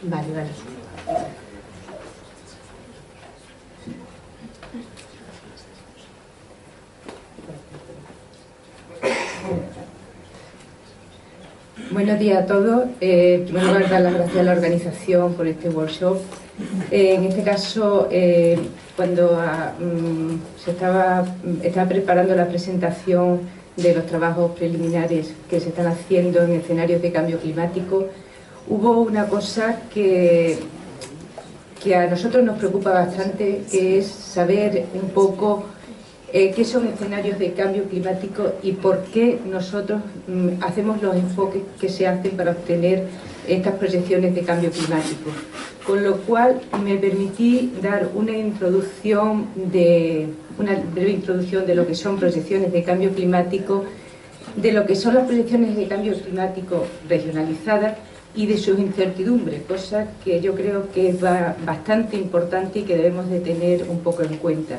Vale, vale. Buenos días a todos. En primer lugar, dar las gracias a la organización por este workshop. En este caso, cuando se estaba preparando la presentación de los trabajos preliminares que se están haciendo en escenarios de cambio climático, hubo una cosa que a nosotros nos preocupa bastante, que es saber un poco qué son escenarios de cambio climático y por qué nosotros hacemos los enfoques que se hacen para obtener estas proyecciones de cambio climático. Con lo cual me permití dar una breve introducción de lo que son proyecciones de cambio climático, de lo que son las proyecciones de cambio climático regionalizadas y de sus incertidumbres, cosa que yo creo que es bastante importante y que debemos de tener un poco en cuenta.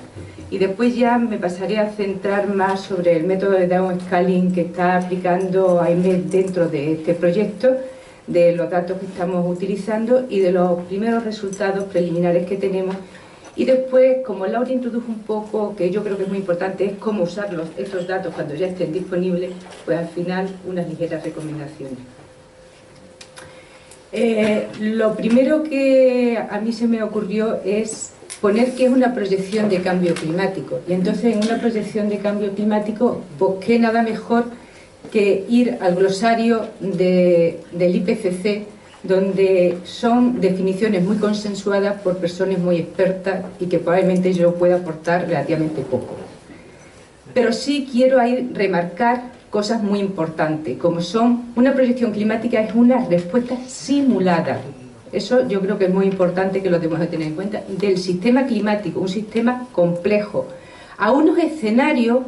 Y después ya me pasaré a centrar más sobre el método de downscaling que está aplicando AEMET dentro de este proyecto, de los datos que estamos utilizando y de los primeros resultados preliminares que tenemos. Y después, como Laura introdujo un poco, que yo creo que es muy importante, es cómo usar estos datos cuando ya estén disponibles, pues al final unas ligeras recomendaciones. Lo primero que a mí se me ocurrió es poner qué es una proyección de cambio climático. Y entonces en una proyección de cambio climático, pues qué nada mejor que ir al glosario del IPCC, donde son definiciones muy consensuadas por personas muy expertas y que probablemente yo pueda aportar relativamente poco. Pero sí quiero ahí remarcar cosas muy importantes, como son una proyección climática es una respuesta simulada. Eso yo creo que es muy importante que lo debemos de tener en cuenta, del sistema climático, un sistema complejo, a unos escenarios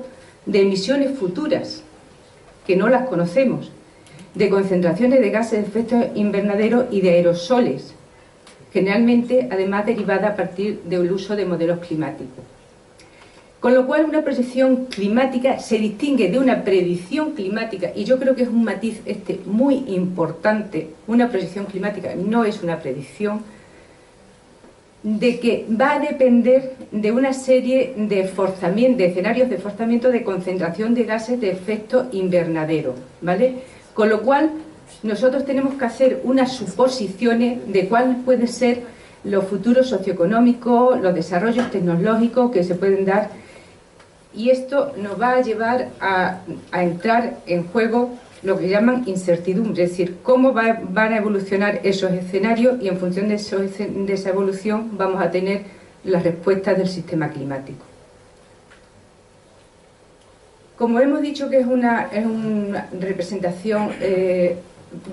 de emisiones futuras, que no las conocemos, de concentraciones de gases de efecto invernadero y de aerosoles, generalmente además derivada a partir del uso de modelos climáticos. Con lo cual una proyección climática se distingue de una predicción climática, y yo creo que es un matiz muy importante. Una proyección climática no es una predicción, de que va a depender de una serie de escenarios de forzamiento de concentración de gases de efecto invernadero, ¿vale? Con lo cual nosotros tenemos que hacer unas suposiciones de cuáles pueden ser los futuros socioeconómicos, los desarrollos tecnológicos que se pueden dar, y esto nos va a llevar a entrar en juego lo que llaman incertidumbre, es decir, cómo van a evolucionar esos escenarios, y en función de esa evolución vamos a tener las respuestas del sistema climático. Como hemos dicho que es una representación,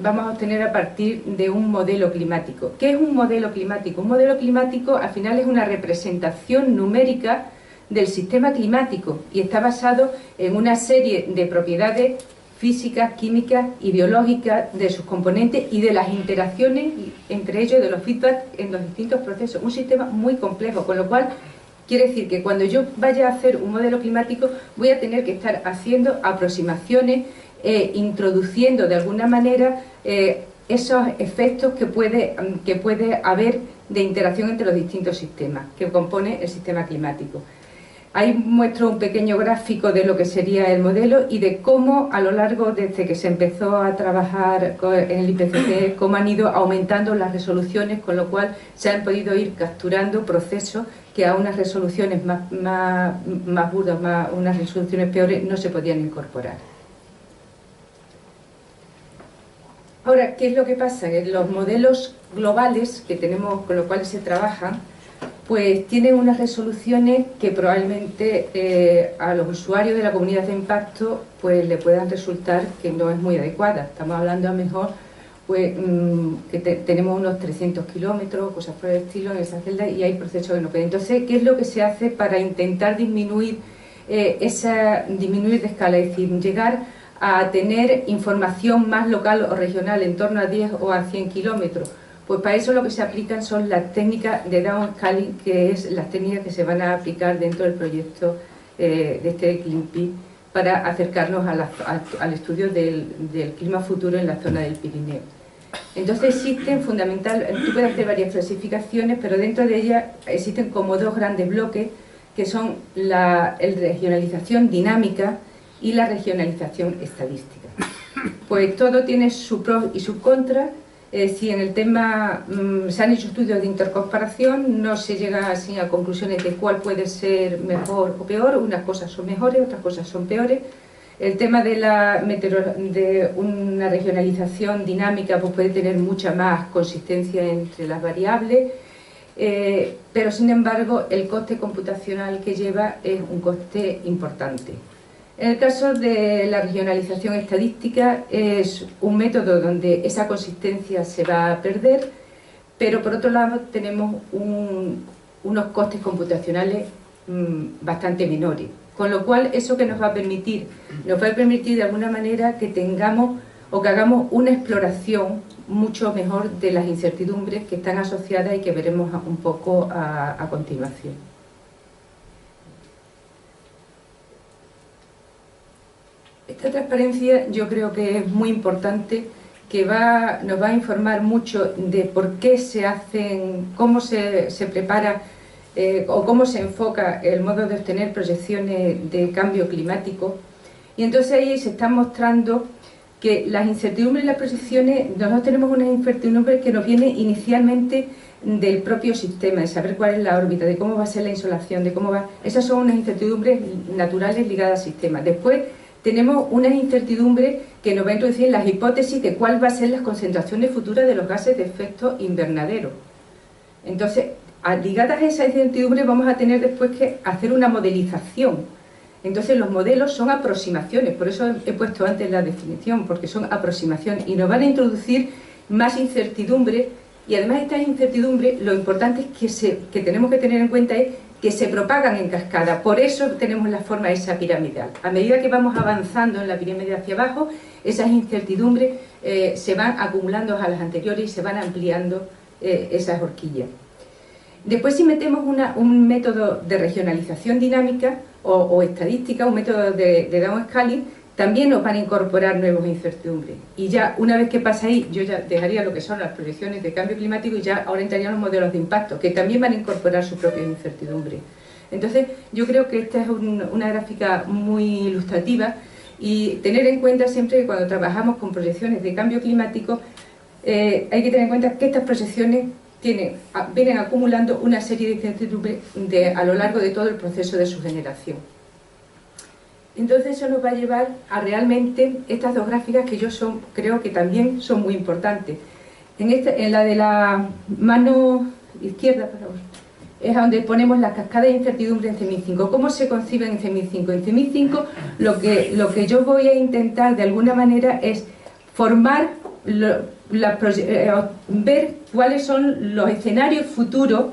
vamos a obtener a partir de un modelo climático. ¿Qué es un modelo climático? Un modelo climático al final es una representación numérica del sistema climático y está basado en una serie de propiedades físicas, químicas y biológicas de sus componentes y de las interacciones entre ellos, de los feedback en los distintos procesos. Un sistema muy complejo, con lo cual quiere decir que cuando yo vaya a hacer un modelo climático voy a tener que estar haciendo aproximaciones, introduciendo de alguna manera esos efectos que puede haber de interacción entre los distintos sistemas que compone el sistema climático. Ahí muestro un pequeño gráfico de lo que sería el modelo y de cómo a lo largo, desde que se empezó a trabajar en el IPCC, cómo han ido aumentando las resoluciones, con lo cual se han podido ir capturando procesos que a unas resoluciones más burdas, unas resoluciones peores, no se podían incorporar. Ahora, ¿qué es lo que pasa? Que los modelos globales que tenemos, con los cuales se trabajan, pues tienen unas resoluciones que probablemente a los usuarios de la comunidad de impacto pues le puedan resultar que no es muy adecuada. Estamos hablando a lo mejor pues, que tenemos unos 300 kilómetros, cosas por el estilo en esa celda, y hay procesos que no pueden. Entonces, ¿qué es lo que se hace para intentar disminuir de escala? Es decir, llegar a tener información más local o regional en torno a 10 o a 100 kilómetros. Pues para eso lo que se aplican son las técnicas de downscaling, que es las técnicas que se van a aplicar dentro del proyecto de este CLIMPI para acercarnos al estudio del clima futuro en la zona del Pirineo. Entonces existen tú puedes hacer varias clasificaciones, pero dentro de ellas existen como dos grandes bloques, que son la regionalización dinámica y la regionalización estadística. Pues todo tiene su pro y su contra. Si en el tema se han hecho estudios de intercomparación, no se llega así a conclusiones de cuál puede ser mejor o peor. Unas cosas son mejores, otras cosas son peores. El tema de una regionalización dinámica pues puede tener mucha más consistencia entre las variables, pero sin embargo el coste computacional que lleva es un coste importante. En el caso de la regionalización estadística es un método donde esa consistencia se va a perder, pero por otro lado tenemos unos costes computacionales bastante menores. Con lo cual, ¿eso que nos va a permitir? Nos va a permitir de alguna manera que tengamos o que hagamos una exploración mucho mejor de las incertidumbres que están asociadas y que veremos un poco a continuación. Esta transparencia yo creo que es muy importante, que nos va a informar mucho de por qué se hacen, cómo se prepara o cómo se enfoca el modo de obtener proyecciones de cambio climático. Y entonces ahí se está mostrando que las incertidumbres y las proyecciones, nosotros tenemos unas incertidumbres que nos vienen inicialmente del propio sistema, de saber cuál es la órbita, de cómo va a ser la insolación, de cómo va... Esas son unas incertidumbres naturales ligadas al sistema. Después tenemos unas incertidumbres que nos va a introducir las hipótesis de cuál va a ser las concentraciones futuras de los gases de efecto invernadero. Entonces, ligadas a esa incertidumbre vamos a tener después que hacer una modelización. Entonces los modelos son aproximaciones, por eso he puesto antes la definición, porque son aproximaciones y nos van a introducir más incertidumbre, y además estas incertidumbres lo importante es que tenemos que tener en cuenta es que se propagan en cascada, por eso tenemos la forma esa piramidal. A medida que vamos avanzando en la pirámide hacia abajo, esas incertidumbres se van acumulando a las anteriores y se van ampliando esas horquillas. Después, si metemos un método de regionalización dinámica o estadística, un método de downscaling, también nos van a incorporar nuevas incertidumbres. Y ya, una vez que pasa ahí, yo ya dejaría lo que son las proyecciones de cambio climático y ya ahora entrarían los modelos de impacto, que también van a incorporar sus propias incertidumbres. Entonces, yo creo que esta es una gráfica muy ilustrativa, y tener en cuenta siempre que cuando trabajamos con proyecciones de cambio climático, hay que tener en cuenta que estas proyecciones vienen acumulando una serie de incertidumbres a lo largo de todo el proceso de su generación. Entonces eso nos va a llevar a realmente estas dos gráficas que yo creo que también son muy importantes. En la de la mano izquierda, por favor, es donde ponemos las cascadas de incertidumbre en CEMIC 5. ¿Cómo se conciben en CEMIC 5? En CEMIC 5 lo que yo voy a intentar de alguna manera es formar ver cuáles son los escenarios futuros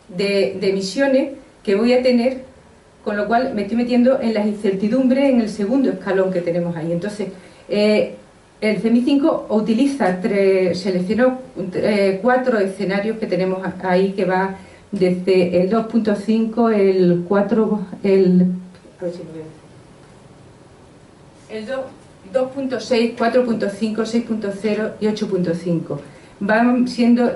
de emisiones que voy a tener, con lo cual me estoy metiendo en las incertidumbres en el segundo escalón que tenemos ahí. Entonces, el CEMIC 5 seleccionó 4 escenarios que tenemos ahí, que va desde el 2.5, el 4, el 2.6, 4.5, 6.0 y 8.5. Van siendo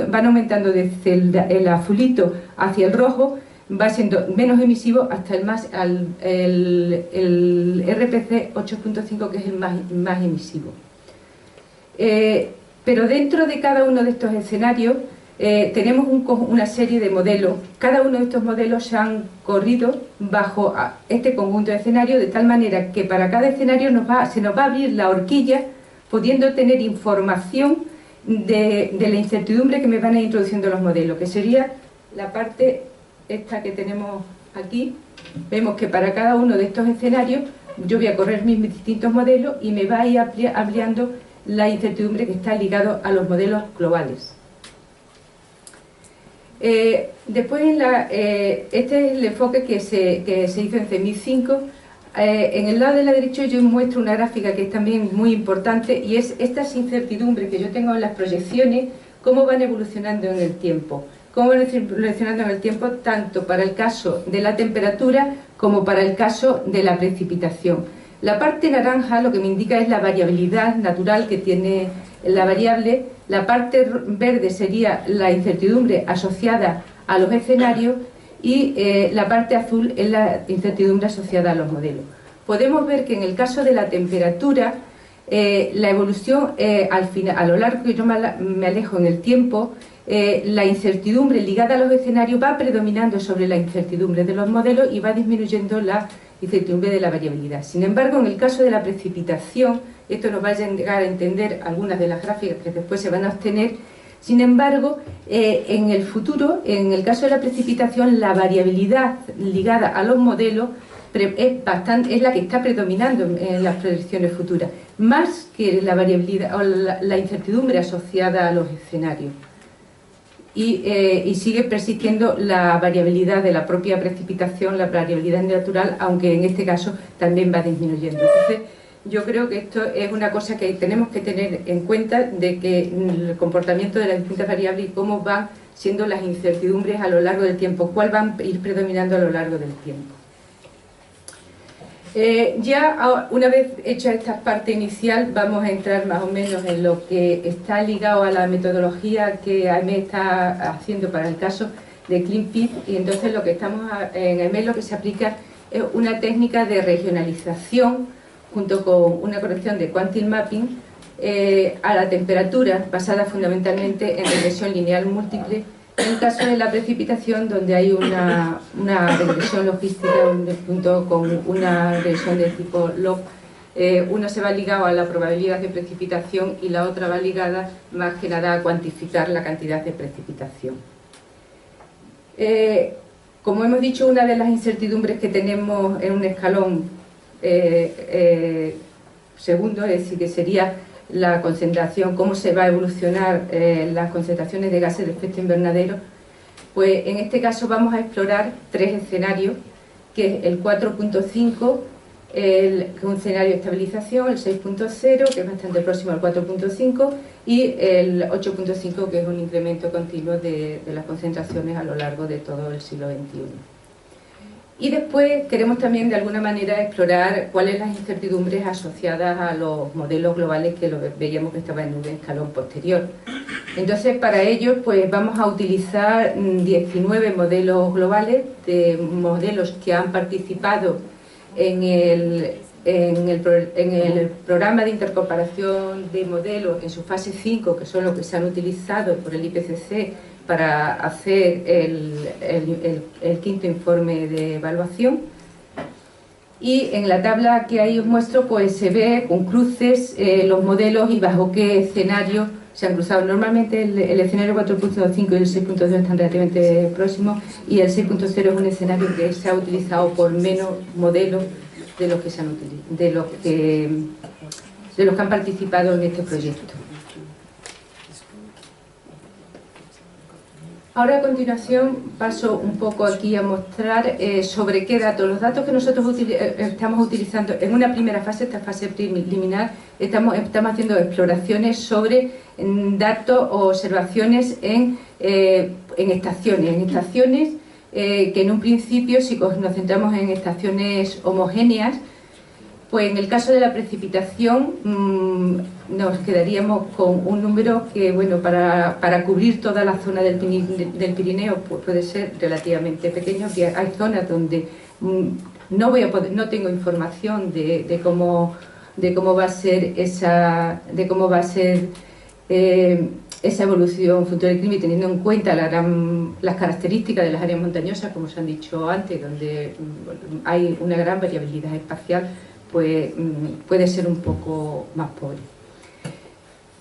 van aumentando desde el azulito hacia el rojo, va siendo menos emisivo hasta el RPC 8.5, que es el más emisivo. Pero dentro de cada uno de estos escenarios tenemos una serie de modelos. Cada uno de estos modelos se han corrido bajo este conjunto de escenarios, de tal manera que para cada escenario se nos va a abrir la horquilla, pudiendo tener información de la incertidumbre que me van a ir introduciendo los modelos, que sería la parte esta que tenemos aquí. Vemos que para cada uno de estos escenarios yo voy a correr mis distintos modelos y me va a ir ampliando la incertidumbre que está ligada a los modelos globales. Después, este es el enfoque que se hizo en CEMIC 5. En el lado de la derecha yo muestro una gráfica que es también muy importante, y es estas incertidumbres que yo tengo en las proyecciones, cómo van evolucionando en el tiempo. Cómo van evolucionando en el tiempo tanto para el caso de la temperatura como para el caso de la precipitación. La parte naranja lo que me indica es la variabilidad natural que tiene la variable, la parte verde sería la incertidumbre asociada a los escenarios y la parte azul es la incertidumbre asociada a los modelos. Podemos ver que en el caso de la temperatura, la evolución al final, a lo largo que yo me alejo en el tiempo, la incertidumbre ligada a los escenarios va predominando sobre la incertidumbre de los modelos y va disminuyendo la incertidumbre de la variabilidad. Sin embargo, en el caso de la precipitación, esto nos va a llegar a entender algunas de las gráficas que después se van a obtener. Sin embargo, en el futuro, en el caso de la precipitación, la variabilidad ligada a los modelos es la que está predominando en las proyecciones futuras, más que la variabilidad o la incertidumbre asociada a los escenarios. Y sigue persistiendo la variabilidad de la propia precipitación, la variabilidad natural, aunque en este caso también va disminuyendo. Entonces, yo creo que esto es una cosa que tenemos que tener en cuenta, de que el comportamiento de las distintas variables y cómo van siendo las incertidumbres a lo largo del tiempo, cuál van a ir predominando a lo largo del tiempo. Ya una vez hecha esta parte inicial, vamos a entrar más o menos en lo que está ligado a la metodología que AEME está haciendo para el caso de CleanPit. Y entonces lo que estamos en AEME lo que se aplica es una técnica de regionalización junto con una corrección de quantile mapping a la temperatura, basada fundamentalmente en regresión lineal múltiple. En el caso de la precipitación, donde hay una regresión logística junto con una regresión de tipo log, una se va ligado a la probabilidad de precipitación y la otra va ligada más que nada a cuantificar la cantidad de precipitación. Como hemos dicho, una de las incertidumbres que tenemos en un escalón segundo, es decir, que sería la concentración, cómo se va a evolucionar las concentraciones de gases de efecto invernadero, pues en este caso vamos a explorar tres escenarios, que es el 4.5, que es un escenario de estabilización, el 6.0, que es bastante próximo al 4.5, y el 8.5, que es un incremento continuo de las concentraciones a lo largo de todo el siglo XXI. Y después queremos también de alguna manera explorar cuáles son las incertidumbres asociadas a los modelos globales que veíamos que estaban en un escalón posterior. Entonces, para ello pues vamos a utilizar 19 modelos globales, de modelos que han participado en el programa de intercomparación de modelos en su fase 5, que son los que se han utilizado por el IPCC para hacer el quinto informe de evaluación. Y en la tabla que ahí os muestro, pues se ve con cruces los modelos y bajo qué escenario se han cruzado. Normalmente el escenario 4.5 y el 6.2 están relativamente próximos, y el 6.0 es un escenario que se ha utilizado por menos modelos de los que se han utilizado, de los que han participado en este proyecto. Ahora a continuación paso un poco aquí a mostrar sobre qué datos. Los datos que nosotros estamos utilizando en una primera fase, esta fase preliminar, estamos haciendo exploraciones sobre datos o observaciones en estaciones que en un principio, si nos centramos en estaciones homogéneas, pues en el caso de la precipitación nos quedaríamos con un número que, bueno, para cubrir toda la zona del Pirineo pues puede ser relativamente pequeño. Hay zonas donde no tengo información de cómo va a ser esa evolución futura del clima, y teniendo en cuenta las características de las áreas montañosas, como se han dicho antes, donde hay una gran variabilidad espacial, pues puede ser un poco más pobre.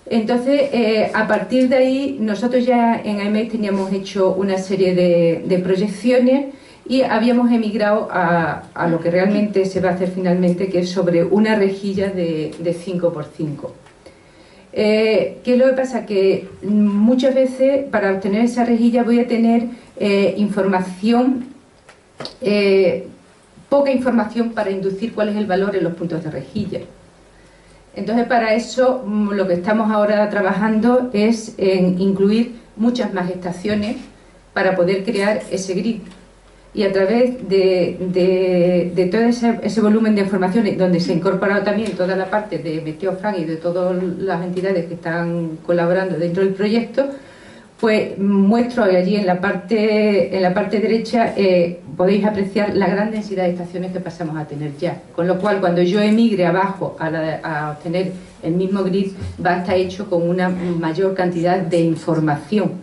Entonces, a partir de ahí, nosotros ya en AEME teníamos hecho una serie de proyecciones y habíamos emigrado a lo que realmente se va a hacer finalmente, que es sobre una rejilla de 5×5. ¿Qué es lo que pasa? Que muchas veces para obtener esa rejilla voy a tener poca información para inducir cuál es el valor en los puntos de rejilla. Entonces, para eso lo que estamos ahora trabajando es en incluir muchas más estaciones para poder crear ese grid. y a través de todo ese volumen de información, donde se ha incorporado también toda la parte de Meteofran y de todas las entidades que están colaborando dentro del proyecto, pues muestro allí en la parte derecha, podéis apreciar la gran densidad de estaciones que pasamos a tener ya, con lo cual cuando yo emigre abajo a obtener el mismo grid, va a estar hecho con una mayor cantidad de información,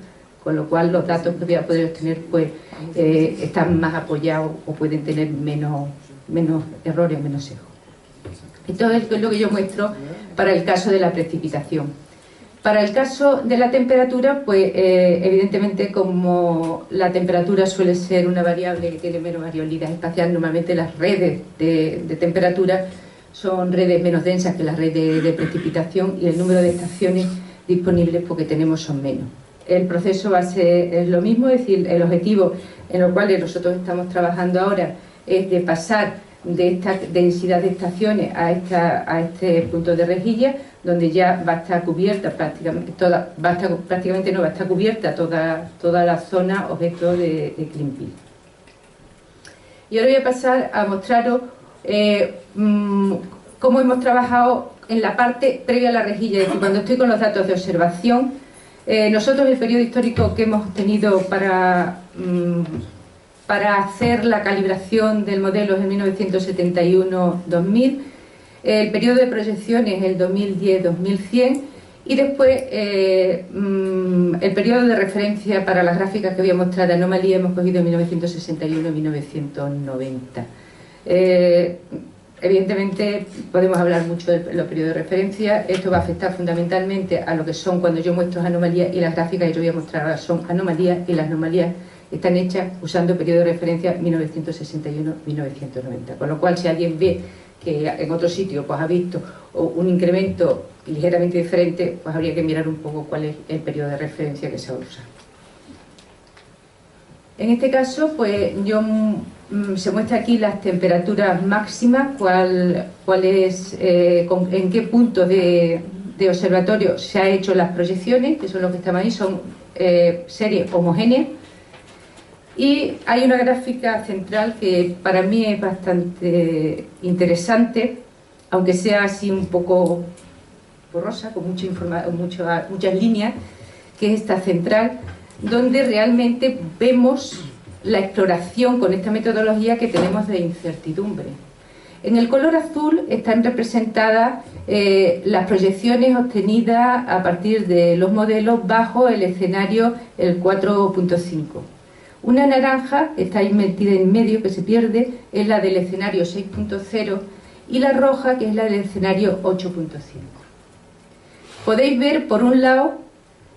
con lo cual los datos que voy a poder obtener pues están más apoyados o pueden tener menos errores, menos sesgos. Esto es lo que yo muestro para el caso de la precipitación. Para el caso de la temperatura, pues evidentemente, como la temperatura suele ser una variable que tiene menos variabilidad espacial, normalmente las redes de temperatura son redes menos densas que las redes de precipitación, y el número de estaciones disponibles porque tenemos son menos. El proceso va a ser lo mismo, es decir, el objetivo en el cual nosotros estamos trabajando ahora es de pasar de esta densidad de estaciones a este punto de rejilla, donde ya va a estar cubierta prácticamente toda, va a estar cubierta toda la zona objeto de CleanPil. Y ahora voy a pasar a mostraros cómo hemos trabajado en la parte previa a la rejilla, es decir, cuando estoy con los datos de observación. Nosotros el periodo histórico que hemos tenido para hacer la calibración del modelo es el 1971-2000, el periodo de proyección es el 2010-2100 y después el periodo de referencia para las gráficas que voy a mostrar de anomalía hemos cogido en 1961-1990. Evidentemente podemos hablar mucho de los periodos de referencia. Esto va a afectar fundamentalmente a lo que son cuando yo muestro anomalías, y las gráficas que yo voy a mostrar ahora son anomalías, y las anomalías están hechas usando periodo de referencia 1961-1990. Con lo cual, si alguien ve que en otro sitio pues ha visto un incremento ligeramente diferente, pues habría que mirar un poco cuál es el periodo de referencia que se va a usar. En este caso, pues se muestra aquí las temperaturas máximas, en qué punto de observatorio se han hecho las proyecciones, que son los que están ahí, son series homogéneas. Y hay una gráfica central que para mí es bastante interesante, aunque sea así un poco borrosa, con muchas líneas, que es esta central, donde realmente vemos la exploración con esta metodología que tenemos de incertidumbre. En el color azul están representadas las proyecciones obtenidas a partir de los modelos bajo el escenario el 4.5. Una naranja, está ahí metida en medio, que se pierde, es la del escenario 6.0, y la roja, que es la del escenario 8.5. Podéis ver, por un lado,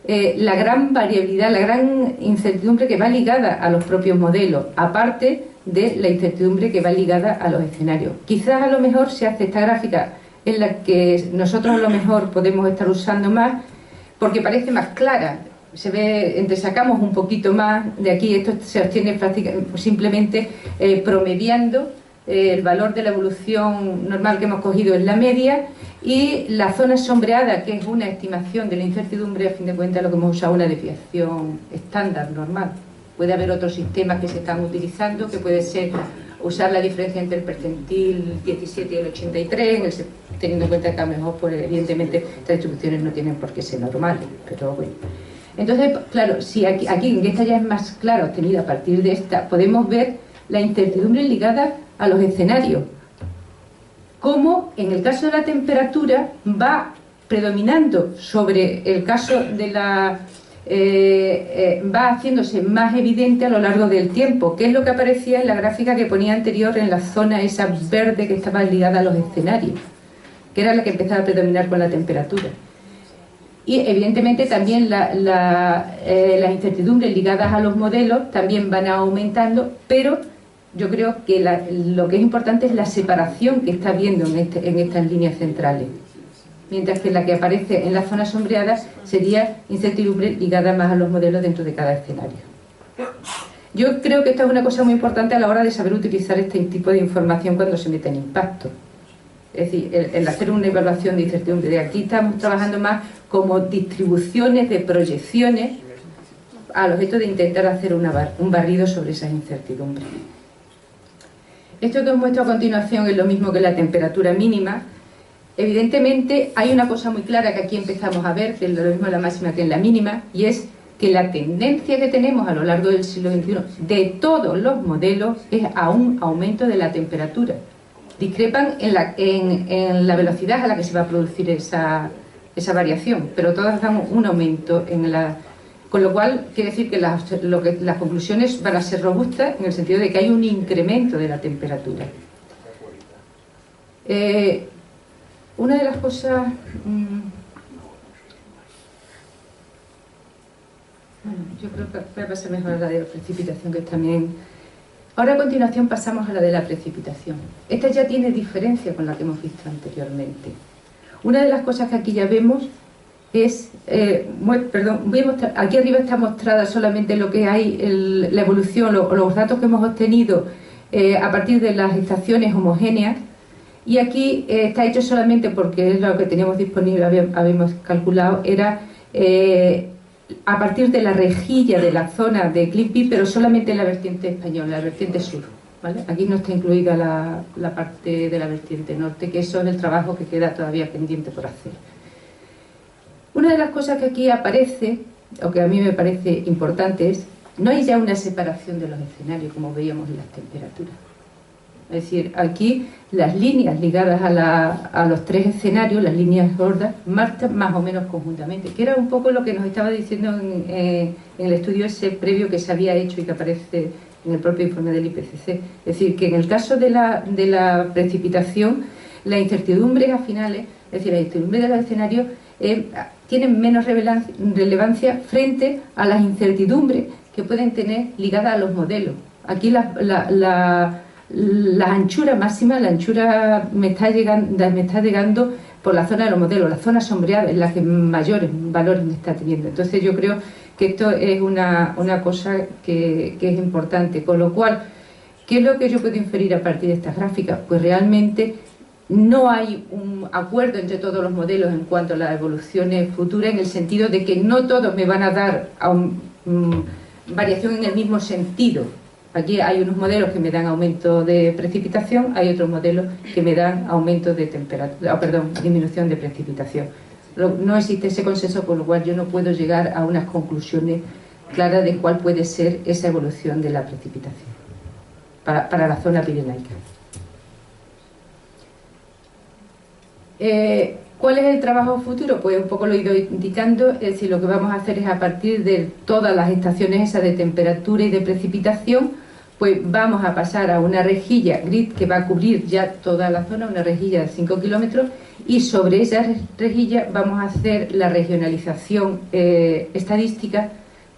la gran variabilidad, la gran incertidumbre que va ligada a los propios modelos, aparte de la incertidumbre que va ligada a los escenarios. Quizás a lo mejor se hace esta gráfica en la que nosotros a lo mejor podemos estar usando más, porque parece más clara. Se ve, entresacamos un poquito más de aquí. Esto se obtiene simplemente promediando el valor de la evolución normal que hemos cogido en la media, y la zona sombreada, que es una estimación de la incertidumbre, a fin de cuentas lo que hemos usado una desviación estándar normal. Puede haber otros sistemas que se están utilizando, que puede ser usar la diferencia entre el percentil 17 y el 83, teniendo en cuenta que a lo mejor, pues, evidentemente, estas distribuciones no tienen por qué ser normales, pero bueno. Entonces, claro, si aquí en esta ya es más claro, obtenida a partir de esta, podemos ver la incertidumbre ligada a los escenarios. Cómo, en el caso de la temperatura, va predominando sobre el caso de la... va haciéndose más evidente a lo largo del tiempo, que es lo que aparecía en la gráfica que ponía anterior, en la zona esa verde que estaba ligada a los escenarios, que era la que empezaba a predominar con la temperatura. Y evidentemente también las incertidumbres ligadas a los modelos también van aumentando, pero yo creo que lo que es importante es la separación que está habiendo en estas líneas centrales, mientras que la que aparece en las zonas sombreadas sería incertidumbre ligada más a los modelos dentro de cada escenario. Yo creo que esta es una cosa muy importante a la hora de saber utilizar este tipo de información cuando se mete en impacto. Es decir, el hacer una evaluación de incertidumbre. De aquí estamos trabajando más como distribuciones de proyecciones al objeto de intentar hacer un barrido sobre esas incertidumbres. Esto que os muestro a continuación es lo mismo que la temperatura mínima. Evidentemente hay una cosa muy clara que aquí empezamos a ver, que es lo mismo en la máxima que en la mínima, y es que la tendencia que tenemos a lo largo del siglo XXI de todos los modelos es a un aumento de la temperatura. Discrepan en la velocidad a la que se va a producir esa variación, pero todas dan un aumento con lo cual quiere decir que las conclusiones van a ser robustas en el sentido de que hay un incremento de la temperatura. Una de las cosas... Bueno, yo creo que voy a pasar mejor a la de la precipitación, que también... Ahora a continuación pasamos a la de la precipitación. Esta ya tiene diferencia con la que hemos visto anteriormente. Una de las cosas que aquí ya vemos es... aquí arriba está mostrada solamente lo que hay, la evolución, los datos que hemos obtenido a partir de las estaciones homogéneas, y aquí está hecho solamente porque es lo que teníamos disponible, habíamos calculado, era a partir de la rejilla de la zona de Clippi, pero solamente en la vertiente española, la vertiente sur, ¿vale? Aquí no está incluida la parte de la vertiente norte, que eso es el trabajo que queda todavía pendiente por hacer. Una de las cosas que aquí aparece, o que a mí me parece importante, es no hay ya una separación de los escenarios como veíamos en las temperaturas. Es decir, aquí las líneas ligadas a los tres escenarios, las líneas gordas, marchan más o menos conjuntamente, que era un poco lo que nos estaba diciendo en el estudio ese previo que se había hecho y que aparece en el propio informe del IPCC. Es decir, que en el caso de la precipitación, la incertidumbre a finales, es decir, la incertidumbre de los escenarios, tienen menos relevancia frente a las incertidumbres que pueden tener ligadas a los modelos. Aquí la anchura máxima, la anchura me está llegando por la zona de los modelos, la zona sombreada es la que mayores valores me está teniendo. Entonces yo creo que esto es una cosa que es importante, con lo cual, ¿qué es lo que yo puedo inferir a partir de estas gráficas? Pues realmente no hay un acuerdo entre todos los modelos en cuanto a las evoluciones futuras, en el sentido de que no todos me van a dar variación en el mismo sentido. Aquí hay unos modelos que me dan aumento de precipitación, hay otros modelos que me dan aumento de temperatura, disminución de precipitación. No existe ese consenso, con lo cual yo no puedo llegar a unas conclusiones claras de cuál puede ser esa evolución de la precipitación para la zona pirenaica. ¿Cuál es el trabajo futuro? Pues un poco lo he ido indicando, es decir, lo que vamos a hacer es a partir de todas las estaciones esas de temperatura y de precipitación, pues vamos a pasar a una rejilla grid que va a cubrir ya toda la zona, una rejilla de 5 kilómetros, y sobre esa rejilla vamos a hacer la regionalización estadística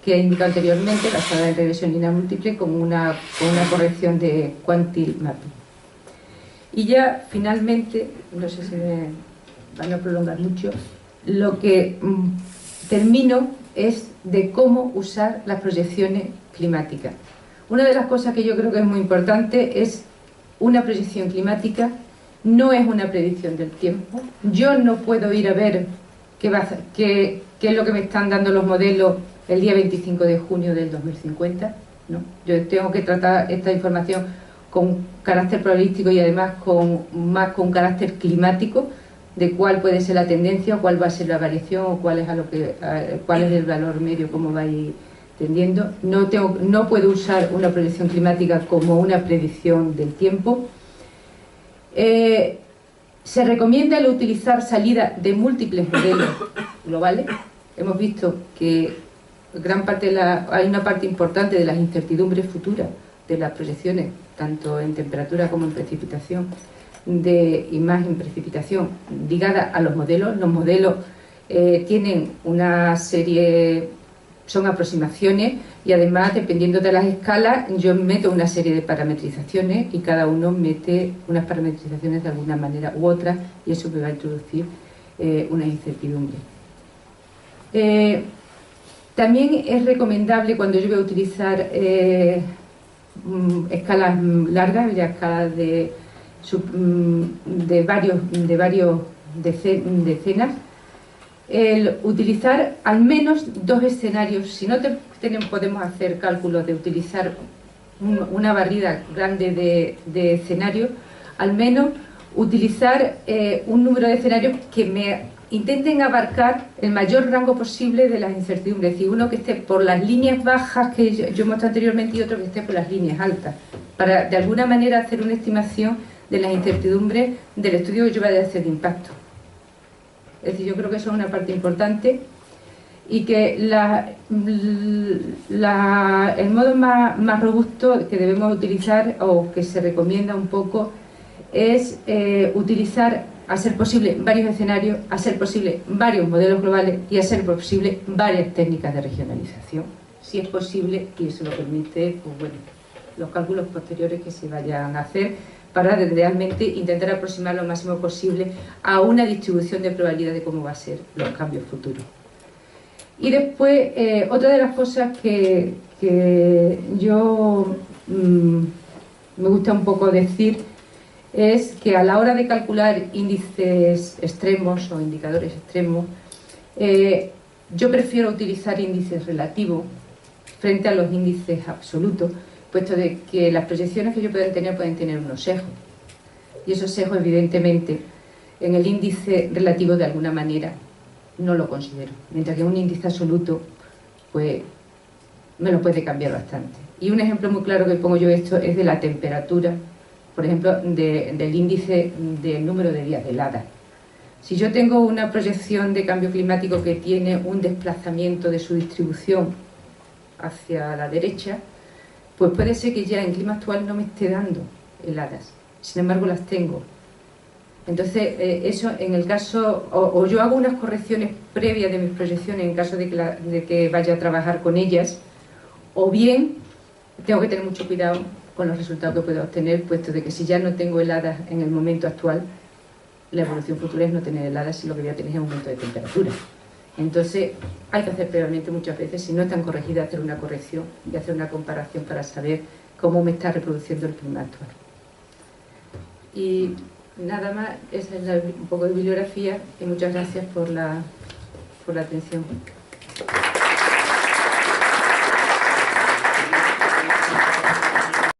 que he indicado anteriormente, basada en regresión lineal múltiple, con una corrección de quantile mapping. Y ya finalmente, no sé si me van a prolongar mucho, lo que termino es de cómo usar las proyecciones climáticas. Una de las cosas que yo creo que es muy importante es una proyección climática, no es una predicción del tiempo. Yo no puedo ir a ver qué es lo que me están dando los modelos el día 25 de junio del 2050, ¿no? Yo tengo que tratar esta información con carácter probabilístico y además más con carácter climático, de cuál puede ser la tendencia, o cuál va a ser la variación, o cuál es el valor medio, cómo va a ir tendiendo. No puedo usar una proyección climática como una predicción del tiempo. Se recomienda el utilizar salida de múltiples modelos globales. Hemos visto que hay una parte importante de las incertidumbres futuras de las proyecciones, tanto en temperatura como en precipitación, y más en precipitación, ligada a los modelos. Los modelos tienen una serie, son aproximaciones, y además, dependiendo de las escalas, yo meto una serie de parametrizaciones y cada uno mete unas parametrizaciones de alguna manera u otra, y eso me va a introducir una incertidumbre. También es recomendable, cuando yo voy a utilizar escalas largas, ya escalas de varios decenas, el utilizar al menos 2 escenarios. Si no podemos hacer cálculos de utilizar una barrida grande de escenarios, al menos utilizar un número de escenarios que me intenten abarcar el mayor rango posible de las incertidumbres, es decir, uno que esté por las líneas bajas que yo mostré anteriormente y otro que esté por las líneas altas, para de alguna manera hacer una estimación de las incertidumbres del estudio que yo vaya a hacer de impacto. Es decir, yo creo que eso es una parte importante y que el modo más robusto que debemos utilizar, o que se recomienda un poco, es utilizar, a ser posible, varios escenarios, a ser posible, varios modelos globales y a ser posible, varias técnicas de regionalización. Si es posible, y eso lo permite, pues bueno, los cálculos posteriores que se vayan a hacer para realmente intentar aproximar lo máximo posible a una distribución de probabilidad de cómo va a ser los cambios futuros. Y después, otra de las cosas que yo me gusta un poco decir es que a la hora de calcular índices extremos o indicadores extremos, yo prefiero utilizar índices relativos frente a los índices absolutos, puesto de que las proyecciones que yo pueden tener unos sesgos. Y esos sesgos, evidentemente, en el índice relativo de alguna manera no lo considero. Mientras que un índice absoluto, pues, me lo puede cambiar bastante. Y un ejemplo muy claro que pongo yo esto es de la temperatura, por ejemplo, del índice del número de días de helada. Si yo tengo una proyección de cambio climático que tiene un desplazamiento de su distribución hacia la derecha, pues puede ser que ya en clima actual no me esté dando heladas, sin embargo las tengo. Entonces, eso en el caso, o yo hago unas correcciones previas de mis proyecciones en caso de que vaya a trabajar con ellas, o bien tengo que tener mucho cuidado con los resultados que puedo obtener, puesto de que si ya no tengo heladas en el momento actual, la evolución futura es no tener heladas y lo que voy a tener es aumento de temperatura. Entonces, hay que hacer previamente muchas veces, si no están corregidas, hacer una corrección y hacer una comparación para saber cómo me está reproduciendo el clima actual. Y nada más, esa es un poco de bibliografía y muchas gracias por la atención.